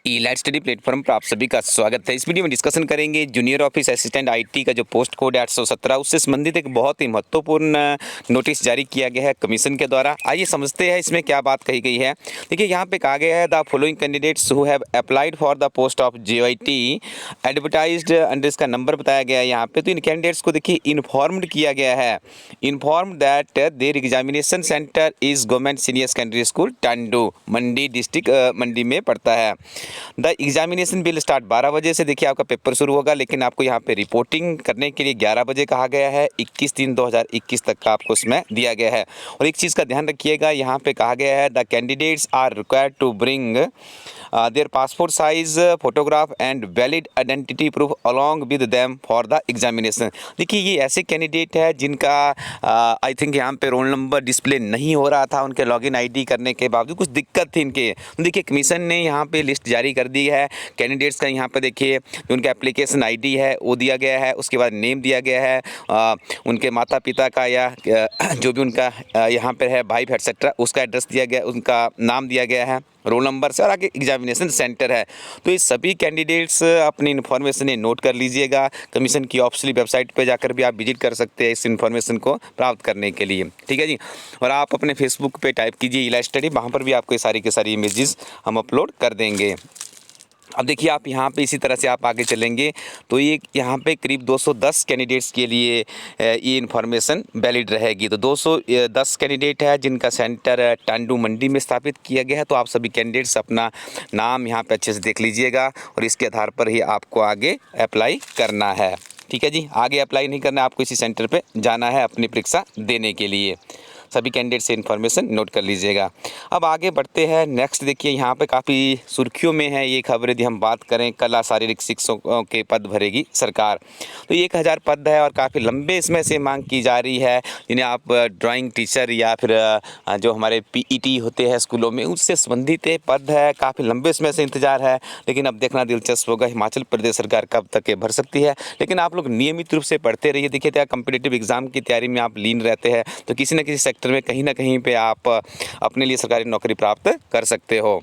ई light study platform पर आप सभी का स्वागत है। इस वीडियो में डिस्कशन करेंगे जूनियर ऑफिस असिस्टेंट आईटी का जो पोस्ट कोड है 817 उससे संबंधित एक बहुत ही महत्वपूर्ण नोटिस जारी किया गया है कमीशन के द्वारा। आइए समझते हैं इसमें क्या बात कही गई है। देखिए यहाँ पे कहा गया है the following candidates who have applied for the post of JIT advertised under, इसका नंबर बताया गया है यहाँ पे। तो इन कैंडिडेट्स को देखिए इन्फॉर्म्ड किया गया है, inform that there examination centre is government senior secondary school Tandu, Mandi district Mandi में पड़ता है। द एग्जामिनेशन विल स्टार्ट 12 बजे से देखिए आपका पेपर शुरू होगा, लेकिन आपको यहाँ पे रिपोर्टिंग करने के लिए 11 बजे कहा गया है। 21/3/2021 तक का आपको इसमें दिया गया है। और एक चीज़ का ध्यान रखिएगा, यहाँ पे कहा गया है the candidates are required to bring their passport size photograph and valid identity proof along with them for the examination. देखिए ये ऐसे कैंडिडेट है जिनका आई थिंक यहाँ पे रोल नंबर डिस्प्ले नहीं हो रहा था, उनके लॉगिन आईडी करने के बावजूद कुछ दिक्कत थी इनके। देखिए कमीशन ने यहाँ पे लिस्ट जारी कर दी है कैंडिडेट्स का। यहाँ पे देखिए जो उनका एप्लीकेशन आईडी है वो दिया गया है, उसके बाद नेम दिया गया है, उनके माता पिता का या जो भी उनका यहाँ पे है भाई एक्सेट्रा उसका एड्रेस दिया गया, उनका नाम दिया गया है, रोल नंबर से, और आगे एग्जामिनेशन सेंटर है। तो ये सभी कैंडिडेट्स अपनी इन्फॉर्मेशन नोट कर लीजिएगा। कमीशन की ऑफिशियली वेबसाइट पे जाकर भी आप विजिट कर सकते हैं इस इन्फॉर्मेशन को प्राप्त करने के लिए, ठीक है जी। और आप अपने फेसबुक पे टाइप कीजिए ई लाइट स्टडी, वहाँ पर भी आपको ये सारी के सारी इमेजेस हम अपलोड कर देंगे। अब देखिए आप यहाँ पे इसी तरह से आप आगे चलेंगे तो ये यहाँ पे करीब 210 कैंडिडेट्स के लिए ये इन्फॉर्मेशन वैलिड रहेगी। तो 210 कैंडिडेट है जिनका सेंटर टांडू मंडी में स्थापित किया गया है। तो आप सभी कैंडिडेट्स अपना नाम यहाँ पे अच्छे से देख लीजिएगा और इसके आधार पर ही आपको आगे अप्लाई करना है, ठीक है जी। आगे अप्लाई नहीं करना है, आपको इसी सेंटर पर जाना है अपनी परीक्षा देने के लिए। सभी कैंडिडेट से इन्फॉर्मेशन नोट कर लीजिएगा। अब आगे बढ़ते हैं। नेक्स्ट देखिए यहाँ पे काफ़ी सुर्खियों में है ये खबर। यदि हम बात करें कला शारीरिक शिक्षकों के पद भरेगी सरकार, तो 1000 पद है और काफ़ी लंबे इसमें से मांग की जा रही है, जिन्हें आप ड्राइंग टीचर या फिर जो हमारे PET होते हैं स्कूलों में उससे संबंधित पद है। काफ़ी लंबे इसमें से इंतजार है, लेकिन अब देखना दिलचस्प होगा हिमाचल प्रदेश सरकार कब तक ये भर सकती है। लेकिन आप लोग नियमित रूप से पढ़ते रहिए। देखिए क्या कॉम्पिटिटिव एग्जाम की तैयारी में आप लीन रहते हैं तो किसी न किसी सेक्टर में कहीं ना कहीं पे आप अपने लिए सरकारी नौकरी प्राप्त कर सकते हो।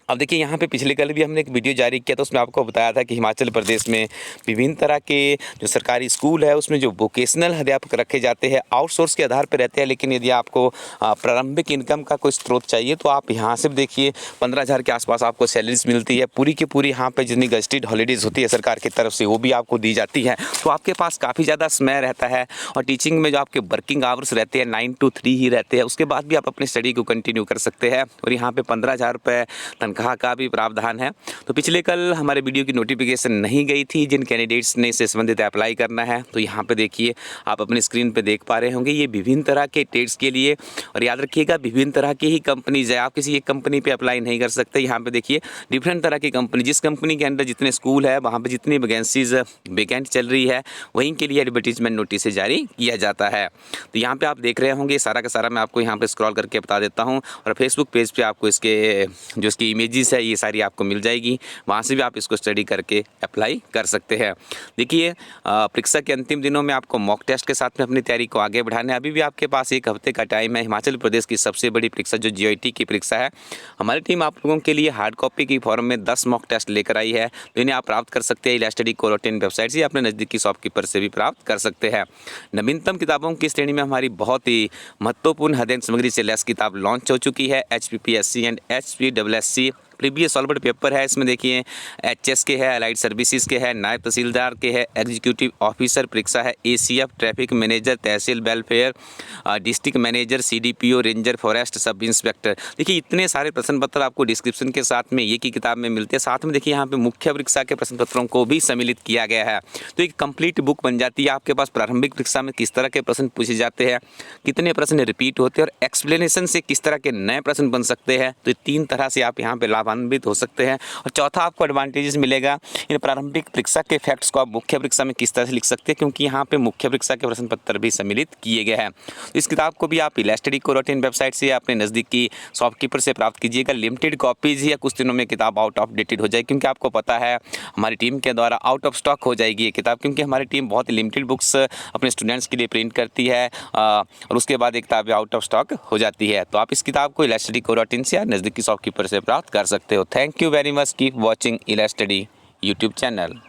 अब देखिए यहाँ पे पिछले कल भी हमने एक वीडियो जारी किया तो उसमें आपको बताया था कि हिमाचल प्रदेश में विभिन्न तरह के जो सरकारी स्कूल है उसमें जो वोकेशनल अध्यापक रखे जाते हैं आउटसोर्स के आधार पर रहते हैं। लेकिन यदि आपको प्रारंभिक इनकम का कोई स्रोत चाहिए तो आप यहाँ से देखिए 15,000 के आसपास आपको सैलरीज मिलती है। पूरी की पूरी यहाँ पर जितनी गस्टेड हॉलीडेज़ होती है सरकार की तरफ से वो भी आपको दी जाती है। तो आपके पास काफ़ी ज़्यादा समय रहता है और टीचिंग में जो आपके वर्किंग आवर्स रहते हैं 9 to 3 ही रहते हैं। उसके बाद भी आप अपनी स्टडी को कंटिन्यू कर सकते हैं और यहाँ पर 15,000 रुपये तनख्वाह का भी प्रावधान है। तो पिछले कल हमारे वीडियो की नोटिफिकेशन नहीं गई थी जिन कैंडिडेट्स ने इससे संबंधित अप्लाई करना है। तो यहाँ पे देखिए आप अपनी स्क्रीन पे देख पा रहे होंगे ये विभिन्न तरह के टेट्स के लिए। और याद रखिएगा विभिन्न तरह की ही कंपनीज है, आप किसी एक कंपनी पे अप्लाई नहीं कर सकते। यहाँ पे देखिए डिफरेंट तरह की कंपनी, जिस कंपनी के अंदर जितने स्कूल है वहाँ पर जितनी वैकेंसीज वेकेंट चल रही है वहीं के लिए एडवर्टीजमेंट नोटिस जारी किया जाता है। तो यहाँ पर आप देख रहे होंगे सारा का सारा मैं आपको यहाँ पर स्क्रॉल करके बता देता हूँ। और फेसबुक पेज पर आपको इसके जो इसकी इमेजेस है ये सारी आपको मिल जाएगी, वहाँ से भी आप इसको स्टडी करके अप्लाई कर सकते हैं। देखिए परीक्षा के अंतिम दिनों में आपको मॉक टेस्ट के साथ में अपनी तैयारी को आगे बढ़ाना है। अभी भी आपके पास 1 हफ्ते का टाइम है। हिमाचल प्रदेश की सबसे बड़ी परीक्षा जो JIT की परीक्षा है, हमारी टीम आप लोगों के लिए हार्ड कॉपी की फॉर्म में 10 मॉक टेस्ट लेकर आई है। तो इन्हें आप प्राप्त कर सकते हैं ई लाइट स्टडी कोरोटीन वेबसाइट से, अपने नज़दीकी शॉपकीपर से भी प्राप्त कर सकते हैं। नवीनतम किताबों की श्रेणी में हमारी बहुत ही महत्वपूर्ण अध्ययन सामग्री से लैस किताब लॉन्च हो चुकी है। HPPSC and HPSSC previous solved paper है। इसमें देखिए HS के है, अलाइड सर्विसेज के है, नायब तहसीलदार के है, एग्जीक्यूटिव ऑफिसर परीक्षा है, ACF, traffic manager, tehsil welfare, district manager, CDPO, ranger, forest sub inspector. देखिए इतने सारे प्रश्न पत्र आपको डिस्क्रिप्शन के साथ में एक ही किताब में मिलते हैं। साथ में देखिए यहाँ पे मुख्य परीक्षा के प्रश्न पत्रों को भी सम्मिलित किया गया है। तो एक कंप्लीट बुक बन जाती है आपके पास। प्रारंभिक परीक्षा में किस तरह के प्रश्न पूछे जाते हैं, कितने प्रश्न रिपीट होते हैं और एक्सप्लेनेशन से किस तरह के नए प्रश्न बन सकते हैं। तो 3 तरह से आप यहाँ पे लाभान्वित हो सकते हैं। और चौथा आपको एडवांटेजेस मिलेगा, इन प्रारंभिक परीक्षा के फैक्ट्स को आप मुख्य परीक्षा में किस तरह से लिख सकते हैं, क्योंकि यहाँ पे मुख्य परीक्षा के प्रश्न पत्र भी सम्मिलित किए गए हैं। इस किताब को भी आप ई लाइट स्टडी कोरोटीन वेबसाइट से या अपने नज़दीकी शॉपकीपर से प्राप्त कीजिएगा। लिमिटेड कॉपीज़ या कुछ दिनों में किताब आउट ऑफ डेटेड हो जाए, क्योंकि आपको पता है हमारी टीम के द्वारा आउट ऑफ स्टॉक हो जाएगी ये किताब, क्योंकि हमारी टीम बहुत ही लिमिटेड बुक्स अपने स्टूडेंट्स के लिए प्रिंट करती है और उसके बाद एक किताब आउट ऑफ स्टॉक हो जाती है। तो आप इस किताब को ई लाइट स्टडी कोरोटीन से या नज़दीकी शॉपकीपर से प्राप्त कर सकते हो। Thank you very much, keep watching इला स्टडी यूट्यूब चैनल।